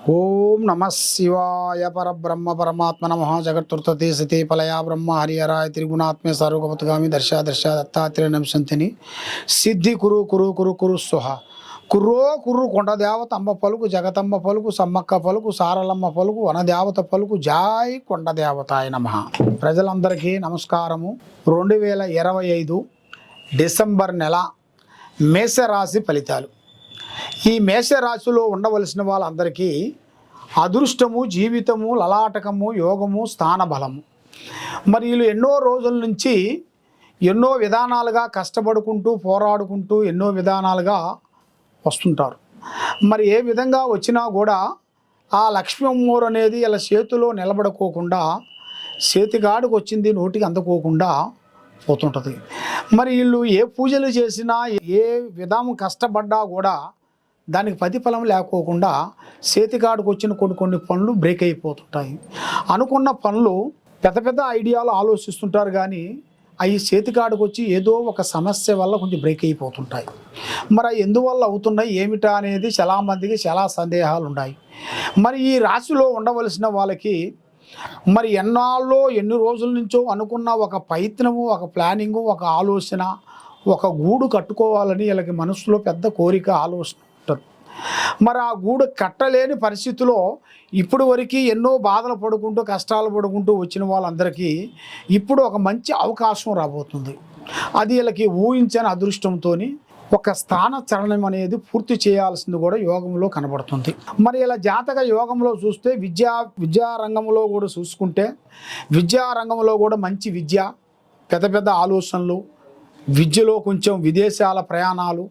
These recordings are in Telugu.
ఓం నమ శివాయ పరబ్రహ్మ పరమాత్మ నమ జగత్తుర్తతి సతి పలయా బ్రహ్మ హరిహరాయ త్రిగుణాత్మే సర్వగమతగామి దర్శ దర్శ దత్తాత్రేయ నమసంతిని సిద్ధి కురు కురు కురు కురు స్వహ కుర్రో కుర్రు కొండదేవత అమ్మ పలుకు జగతమ్మ పలుకు సమ్మక్క పలుకు సారలమ్మ పలుకు వనదేవత పలుకు జాయ్ కొండదేవతాయ నమః. ప్రజలందరికీ నమస్కారము. 2025 డిసెంబర్ నెల మేషరాశి ఫలితాలు. ఈ మేషరాశిలో ఉండవలసిన వాళ్ళందరికీ అదృష్టము, జీవితము, లలాటకము, యోగము, స్థానబలము. మరి వీళ్ళు ఎన్నో రోజుల నుంచి ఎన్నో విధానాలుగా కష్టపడుకుంటూ పోరాడుకుంటూ ఎన్నో విధానాలుగా వస్తుంటారు. మరి ఏ విధంగా వచ్చినా కూడా ఆ లక్ష్మీ అమ్మోరు అనేది ఇలా చేతిలో నిలబడుకోకుండా చేతిగాడికి వచ్చింది నోటికి అందుకోకుండా పోతుంటుంది. మరి వీళ్ళు ఏ పూజలు చేసినా ఏ విధం కష్టపడ్డా కూడా దానికి ప్రతిఫలం లేకోకుండా చేతికాడికి వచ్చిన కొన్ని పనులు బ్రేక్ అయిపోతుంటాయి. అనుకున్న పనులు పెద్ద పెద్ద ఐడియాలు ఆలోచిస్తుంటారు, కానీ అవి చేతికాడికి వచ్చి ఏదో ఒక సమస్య వల్ల కొంచెం బ్రేక్ అయిపోతుంటాయి. మరి ఎందువల్ల అవుతున్నాయి ఏమిటా అనేది చాలామందికి చాలా సందేహాలు ఉన్నాయి. మరి ఈ రాశిలో ఉండవలసిన వాళ్ళకి మరి ఎన్ని రోజుల నుంచో అనుకున్న ఒక ప్రయత్నము, ఒక ప్లానింగు, ఒక ఆలోచన, ఒక గూడు కట్టుకోవాలని వీళ్ళకి మనసులో పెద్ద కోరిక, ఆలోచన ఉంటుంది. మరి ఆ గూడు కట్టలేని పరిస్థితిలో ఇప్పుడు వరకు ఎన్నో బాధలు పడుకుంటూ కష్టాలు పడుకుంటూ వచ్చిన వాళ్ళందరికీ ఇప్పుడు ఒక మంచి అవకాశం రాబోతుంది. అది వీళ్ళకి ఊహించని అదృష్టంతో ఒక స్థాన చలనం అనేది పూర్తి చేయాల్సింది కూడా యోగంలో కనబడుతుంది. మరి ఇలా జాతక యోగంలో చూస్తే విద్యారంగంలో కూడా చూసుకుంటే విద్యారంగంలో కూడా మంచి విద్య, పెద్ద పెద్ద ఆలోచనలు, విద్యలో కొంచెం విదేశాల ప్రయాణాలు,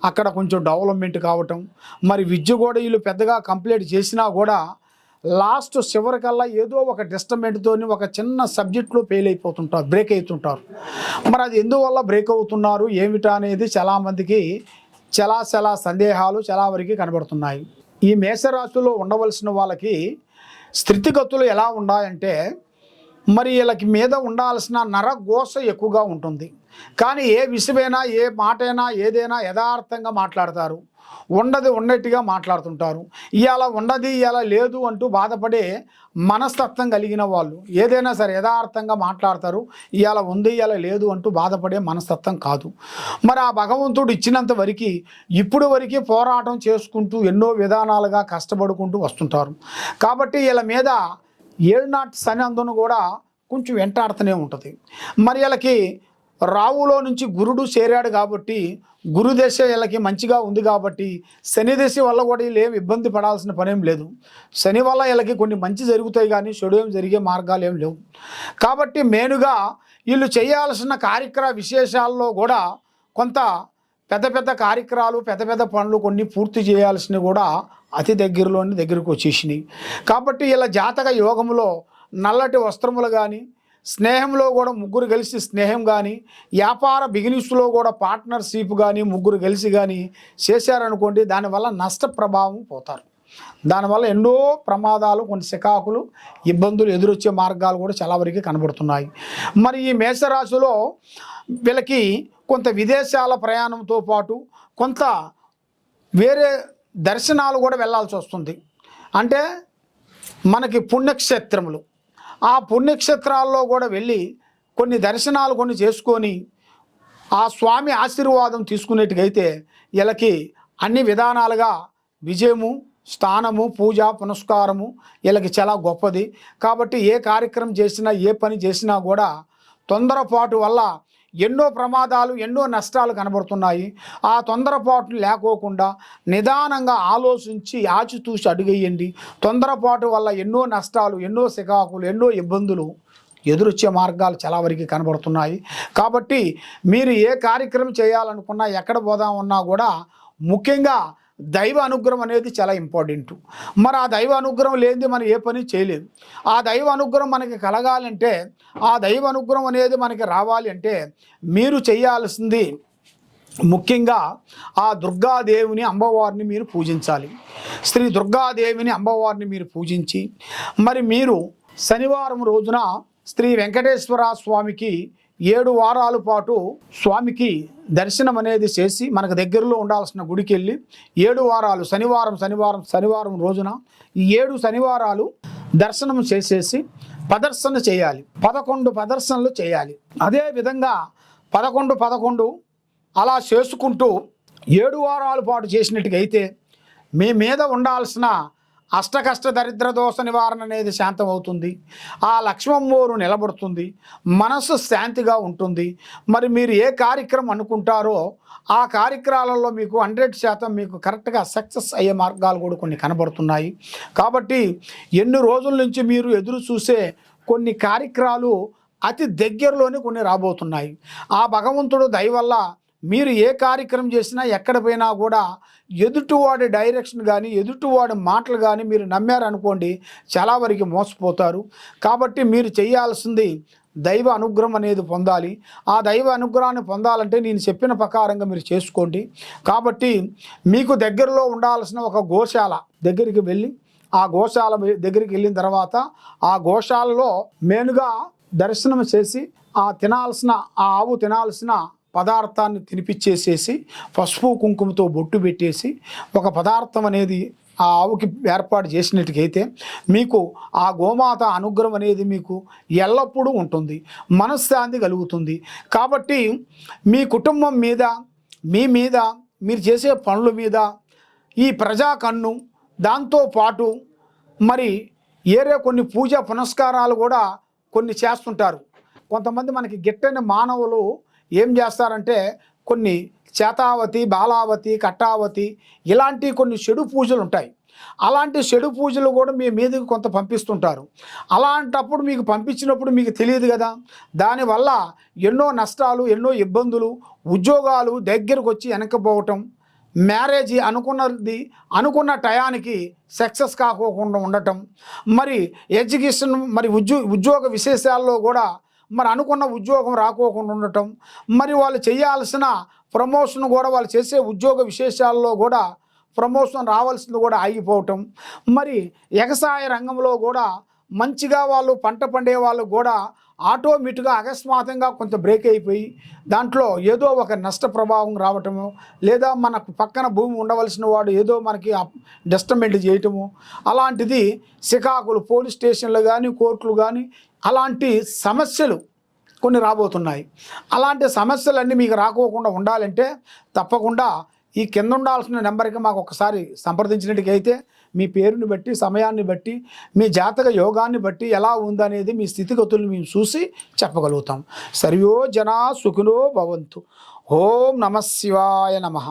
అక్కడ కొంచెం డెవలప్మెంట్ కావటం. మరి విద్య కూడా వీళ్ళు పెద్దగా కంప్లీట్ చేసినా కూడా లాస్ట్ చివరికల్లా ఏదో ఒక డిస్టర్బెంట్తో ఒక చిన్న సబ్జెక్ట్లో ఫెయిల్ అయిపోతుంటారు, బ్రేక్ అవుతుంటారు. మరి అది ఎందువల్ల బ్రేక్ అవుతున్నారు ఏమిటా అనేది చాలామందికి చాలా సందేహాలు చాలా వరకు కనబడుతున్నాయి. ఈ మేషరాశిలో ఉండవలసిన వాళ్ళకి స్థితిగతులు ఎలా ఉన్నాయంటే, మరి వీళ్ళకి మీద ఉండాల్సిన నరఘోష ఎక్కువగా ఉంటుంది. కానీ ఏ విషయమైనా ఏ మాటైనా ఏదైనా యథార్థంగా మాట్లాడతారు, ఉండదు ఉన్నట్టుగా మాట్లాడుతుంటారు. ఇవాళ ఉండదు ఇవాళ లేదు అంటూ బాధపడే మనస్తత్వం కలిగిన వాళ్ళు ఏదైనా సరే యథార్థంగా మాట్లాడతారు. ఇవాళ ఉంది ఇవాళ లేదు అంటూ బాధపడే మనస్తత్వం కాదు. మరి ఆ భగవంతుడు ఇచ్చినంత వరకు ఇప్పుడు వరకు పోరాటం చేసుకుంటూ ఎన్నో విధానాలుగా కష్టపడుకుంటూ వస్తుంటారు. కాబట్టి వీళ్ళ మీద ఏడునాటి శని అందును కూడా కొంచెం వెంటాడుతూనే ఉంటుంది. మరి వీళ్ళకి రావులో నుంచి గురుడు చేరాడు కాబట్టి గురుదశ వీళ్ళకి మంచిగా ఉంది కాబట్టి శని దశ వల్ల కూడా వీళ్ళు ఏమి ఇబ్బంది పడాల్సిన పనేం లేదు. శని వల్ల వీళ్ళకి కొన్ని మంచి జరుగుతాయి, కానీ చెడు ఏం జరిగే మార్గాలు ఏం లేవు. కాబట్టి మెయిన్గా వీళ్ళు చేయాల్సిన కార్యక్రమ విశేషాల్లో కూడా కొంత పెద్ద కార్యక్రమాలు, పెద్ద పనులు కొన్ని పూర్తి చేయాల్సినవి కూడా అతి దగ్గరకు వచ్చేసినాయి. కాబట్టి ఇలా జాతక యోగంలో నల్లటి వస్త్రములు కానీ, స్నేహంలో కూడా ముగ్గురు కలిసి స్నేహం కానీ, వ్యాపార బిజినెస్లో కూడా పార్ట్నర్షిప్ కానీ ముగ్గురు కలిసి కానీ చేశారనుకోండి, దానివల్ల నష్ట ప్రభావం పోతారు. దానివల్ల ఎన్నో ప్రమాదాలు, కొన్ని చికాకులు, ఇబ్బందులు ఎదురొచ్చే మార్గాలు కూడా చాలా వరకు కనబడుతున్నాయి. మరి ఈ మేషరాశిలో వీళ్ళకి కొంత విదేశాల ప్రయాణంతో పాటు కొంత వేరే దర్శనాలు కూడా వెళ్ళాల్సి వస్తుంది. అంటే మనకి పుణ్యక్షేత్రములు, ఆ పుణ్యక్షేత్రాల్లో కూడా వెళ్ళి కొన్ని దర్శనాలు కొన్ని చేసుకొని ఆ స్వామి ఆశీర్వాదం తీసుకునేట్టుగైతే వీళ్ళకి అన్ని విధానాలుగా విజయము, స్థానము, పూజ పునస్కారము వీళ్ళకి చాలా గొప్పది. కాబట్టి ఏ కార్యక్రమం చేసినా ఏ పని చేసినా కూడా తొందరపాటు వల్ల ఎన్నో ప్రమాదాలు, ఎన్నో నష్టాలు కనబడుతున్నాయి. ఆ తొందరపాటు లేకోకుండా నిదానంగా ఆలోచించి ఆచితూచి అడుగేయండి. తొందరపాటు వల్ల ఎన్నో నష్టాలు, ఎన్నో చికాకులు, ఎన్నో ఇబ్బందులు ఎదురొచ్చే మార్గాలు చాలా వరకు కనబడుతున్నాయి. కాబట్టి మీరు ఏ కార్యక్రమం చేయాలనుకున్నా, ఎక్కడ పోదామన్నా కూడా ముఖ్యంగా దైవ అనుగ్రహం అనేది చాలా ఇంపార్టెంట్. మరి ఆ దైవ అనుగ్రహం లేనిది మనం ఏ పని చేయలేము. ఆ దైవ అనుగ్రహం మనకి కలగాలంటే, ఆ దైవ అనుగ్రహం అనేది మనకి రావాలి అంటే మీరు చేయాల్సింది ముఖ్యంగా ఆ దుర్గాదేవిని, అమ్మవారిని మీరు పూజించాలి. శ్రీ దుర్గాదేవిని, అమ్మవారిని మీరు పూజించి మరి మీరు శనివారం రోజున శ్రీ వెంకటేశ్వర స్వామికి 7 వారాల పాటు స్వామికి దర్శనం అనేది చేసి మనకు దగ్గరలో ఉండాల్సిన గుడికి వెళ్ళి 7 వారాలు శనివారం రోజున ఈ 7 శనివారాలు దర్శనం చేసేసి ప్రదర్శన చేయాలి. 11 ప్రదర్శనలు చేయాలి. అదే విధంగా 11 అలా చేసుకుంటూ 7 వారాల పాటు చేసినట్టుగైతే మీ మీద ఉండాల్సిన అష్టకష్ట దరిద్ర దోష నివారణ అనేది శాంతం అవుతుంది. ఆ లక్ష్మమ్మోరు నిలబడుతుంది, మనసు శాంతిగా ఉంటుంది. మరి మీరు ఏ కార్యక్రమం అనుకుంటారో ఆ కార్యక్రమాలలో మీకు 100% మీకు కరెక్ట్గా సక్సెస్ అయ్యే మార్గాలు కూడా కొన్ని కనబడుతున్నాయి. కాబట్టి ఎన్ని రోజుల నుంచి మీరు ఎదురు చూసే కొన్ని కార్యక్రమాలు అతి దగ్గరలోనే కొన్ని రాబోతున్నాయి. ఆ భగవంతుడు దయ వల్ల మీరు ఏ కార్యక్రమం చేసినా ఎక్కడ పోయినా కూడా ఎదుటివాడి డైరెక్షన్ కానీ ఎదుటివాడి మాటలు కానీ మీరు నమ్మారనుకోండి చాలా వరకు మోసపోతారు. కాబట్టి మీరు చేయాల్సింది దైవ అనుగ్రహం అనేది పొందాలి. ఆ దైవ అనుగ్రహాన్ని పొందాలంటే నేను చెప్పిన ప్రకారంగా మీరు చేసుకోండి. కాబట్టి మీకు దగ్గరలో ఉండాల్సిన ఒక గోశాల దగ్గరికి వెళ్ళి ఆ గోశాల దగ్గరికి వెళ్ళిన తర్వాత ఆ గోశాలలో మెయిన్గా దర్శనం చేసి ఆ ఆవు తినాల్సిన పదార్థాన్ని తినిపించేసేసి పసుపు కుంకుమతో బొట్టు పెట్టేసి ఒక పదార్థం అనేది ఆ ఆవుకి ఏర్పాటు చేసినట్టుకైతే మీకు ఆ గోమాత అనుగ్రహం అనేది మీకు ఎల్లప్పుడూ ఉంటుంది, మనశ్శాంతి కలుగుతుంది. కాబట్టి మీ కుటుంబం మీద మీ మీద మీరు చేసే పనుల మీద ఈ ప్రజా కన్ను దాంతోపాటు మరి కొన్ని పూజా పునస్కారాలు కూడా కొన్ని చేస్తుంటారు. కొంతమంది మనకి గిట్టని మానవులు ఏం చేస్తారంటే కొన్ని చేతావతి, బాలావతి, కట్టావతి ఇలాంటి కొన్ని చెడు పూజలు ఉంటాయి. అలాంటి చెడు పూజలు కూడా మీ మీదకి కొంత పంపిస్తుంటారు. అలాంటప్పుడు మీకు పంపించినప్పుడు మీకు తెలియదు కదా, దానివల్ల ఎన్నో నష్టాలు, ఎన్నో ఇబ్బందులు, ఉద్యోగాలు దగ్గరకు వచ్చి వెనకపోవటం, మ్యారేజ్ అనుకున్న టయానికి సక్సెస్ కాకోకుండా ఉండటం, మరి ఎడ్యుకేషన్ మరి ఉద్యోగ విశేషాల్లో కూడా మరి అనుకున్న ఉద్యోగం రాకోకుండా ఉండటం, మరి వాళ్ళు చేయాల్సిన ప్రమోషన్ కూడా వాళ్ళు చేసే ఉద్యోగ విశేషాల్లో కూడా ప్రమోషన్ రావాల్సింది కూడా ఆగిపోవటం, మరి వ్యవసాయ రంగంలో కూడా మంచిగా వాళ్ళు పంట పండే వాళ్ళు కూడా ఆటోమేటిక్గా అకస్మాత్తుగా కొంత బ్రేక్ అయిపోయి దాంట్లో ఏదో ఒక నష్ట ప్రభావం రావటము, లేదా మనకు పక్కన భూమి ఉండవలసిన వాడు ఏదో మనకి డిస్టర్బెంట్ చేయటము, అలాంటిది సికాకులు పోలీస్ స్టేషన్లు కానీ కోర్టులు కానీ అలాంటి సమస్యలు కొన్ని రాబోతున్నాయి. అలాంటి సమస్యలన్నీ మీకు రాకోకుండా ఉండాలంటే తప్పకుండా ఈ కింద ఉండాల్సిన నెంబర్కి మాకు ఒకసారి సంప్రదించినట్టుకైతే మీ పేరుని బట్టి, సమయాన్ని బట్టి, మీ జాతక యోగాన్ని బట్టి ఎలా ఉందనేది మీ స్థితిగతులను మేము చూసి చెప్పగలుగుతాం. సర్వో జనా సుఖినో భవంతు. ఓం నమః శివాయ నమః.